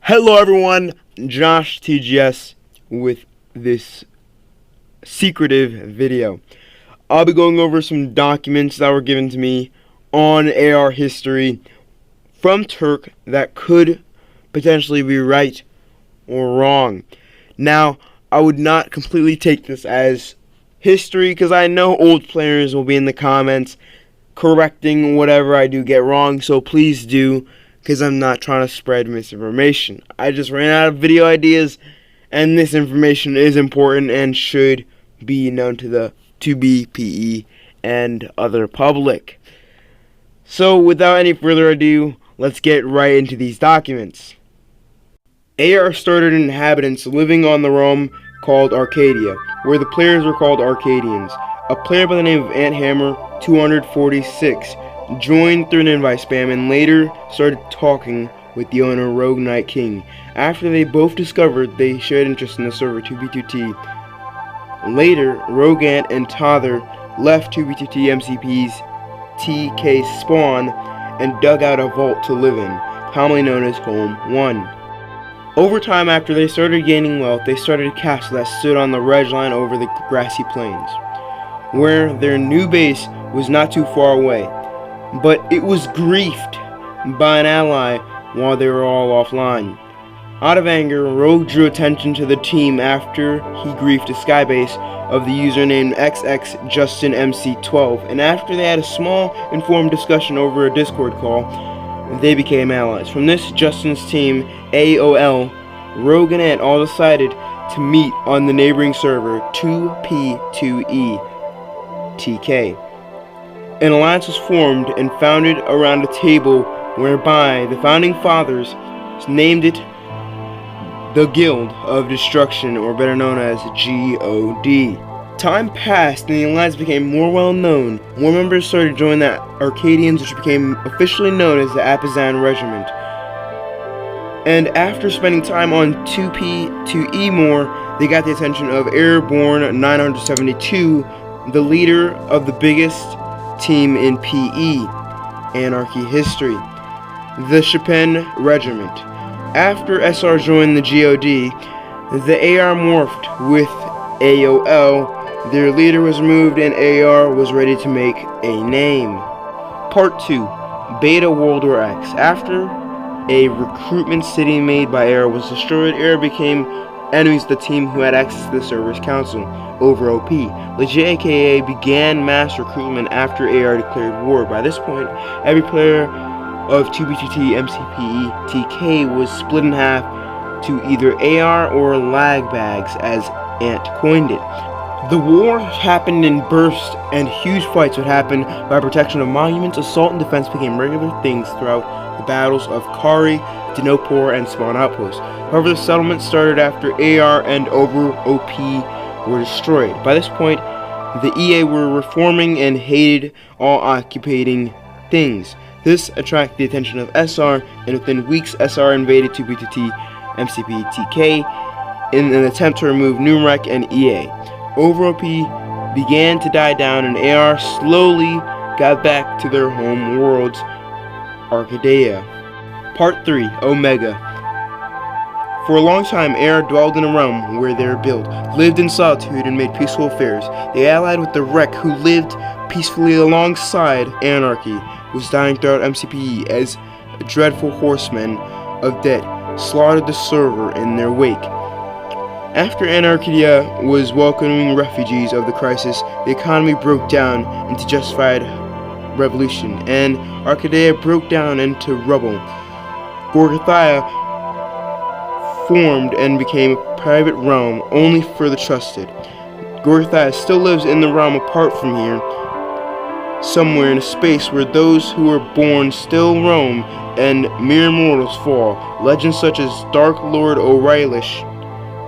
Hello everyone, JoshTGS with this secretive video. I'll be going over some documents that were given to me on AR history from Turk that could potentially be right or wrong. Now, I would not completely take this as history because I know old players will be in the comments correcting whatever I do get wrong, so please do, because I'm not trying to spread misinformation. I just ran out of video ideas, and this information is important and should be known to the 2B2TPE and other public. So without any further ado, let's get right into these documents. AR started inhabitants living on the realm called Arcadia, where the players were called Arcadians. A player by the name of AntHammer246 joined through an invite spam and later started talking with the owner Rogue Knight King. After they both discovered they shared interest in the server 2B2T. Later, Rogue Ant and Tother left 2B2T MCP's TK spawn and dug out a vault to live in, commonly known as Home 1. Over time, after they started gaining wealth, they started a castle that stood on the ridge line over the grassy plains, where their new base was not too far away. But it was griefed by an ally while they were all offline. Out of anger, Rogue drew attention to the team after he griefed a skybase of the user named XXJustinMC12, and after they had a small informed discussion over a Discord call, they became allies. From this, Justin's team, AOL, Rogue and Ant all decided to meet on the neighboring server 2B2TPE. An alliance was formed and founded around a table whereby the founding fathers named it the Guild of Destruction, or better known as GOD. Time passed and the alliance became more well known. More members started joining the Arcadians, which became officially known as the Apazan Regiment. And after spending time on 2P2E more, they got the attention of Airborne 972, the leader of the biggest team in PE, Anarchy history, the Chopin Regiment. After SR joined the GOD, the AR morphed with AOL, their leader was removed and AR was ready to make a name. Part 2, Beta World War X. After a recruitment city made by AR was destroyed, AR became enemies of the team who had access to the server's council over OP. Legit aka began mass recruitment after AR declared war. By this point, every player of 2B2T MCPE TK was split in half to either AR or lag bags, as Ant coined it. The war happened in bursts, and huge fights would happen by protection of monuments. Assault and defense became regular things throughout the battles of Kari, Dinopor, and Spawn Outposts. However, the settlement started after AR and over OP were destroyed. By this point, the EA were reforming and hated all occupying things. This attracted the attention of SR, and within weeks, SR invaded 2B2T MCP TK in an attempt to remove Numrek and EA. Over OP began to die down, and AR slowly got back to their home worlds, Arcadia. Part 3, Omega. For a long time, AR dwelled in a realm where they were built, lived in solitude, and made peaceful affairs. They allied with the Wreck, who lived peacefully alongside Anarchy, was dying throughout MCPE as dreadful horsemen of death slaughtered the server in their wake. After Anarchy was welcoming refugees of the crisis, the economy broke down into justified revolution, and Arcadia broke down into rubble. Gorgathia formed and became a private realm only for the trusted. Gorgathia still lives in the realm apart from here, somewhere in a space where those who were born still roam and mere mortals fall. Legends such as Dark Lord O'Reillish,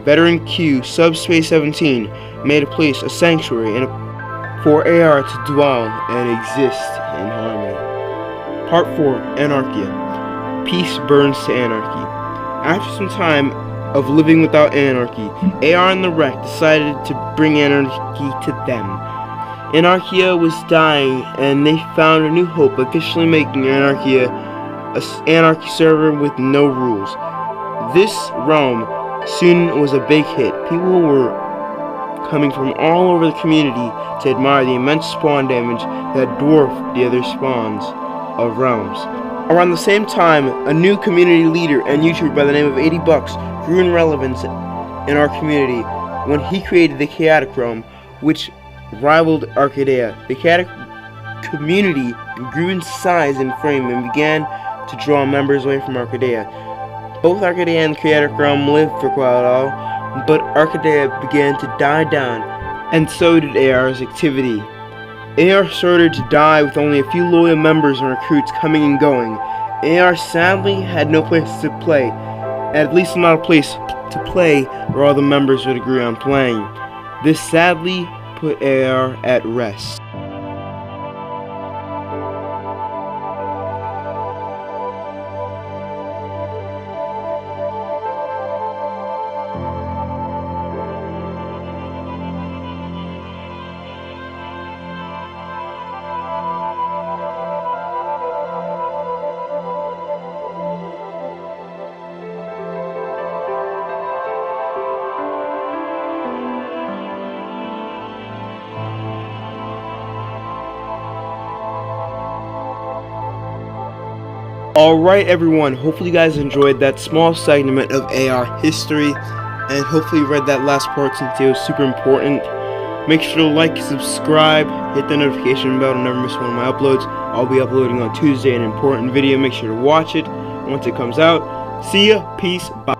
Veteran Q, Subspace 17 made a place a sanctuary and for AR to dwell and exist in harmony. Part 4, Anarchy. Peace burns to anarchy. After some time of living without anarchy, AR and the Wreck decided to bring anarchy to them. Anarchia was dying, and they found a new hope, officially making Anarchia an anarchy server with no rules. This realm soon was a big hit. People were coming from all over the community to admire the immense spawn damage that dwarfed the other spawns of realms. Around the same time, a new community leader and YouTuber by the name of 80 Bucks grew in relevance in our community when he created the Chaotic Realm, which rivaled Arcadia. The Chaotic community grew in size and frame and began to draw members away from Arcadia. Both Arcadia and the Chaotic Realm lived for quite a while, but Arcadia began to die down, and so did AR's activity. AR started to die with only a few loyal members and recruits coming and going. AR sadly had no place to play, at least not a place to play where all the members would agree on playing. This sadly put AR at rest. Alright everyone, hopefully you guys enjoyed that small segment of AR history, and hopefully you read that last part since it was super important. Make sure to like, subscribe, hit the notification bell to never miss one of my uploads. I'll be uploading on Tuesday an important video. Make sure to watch it once it comes out. See ya, peace, bye.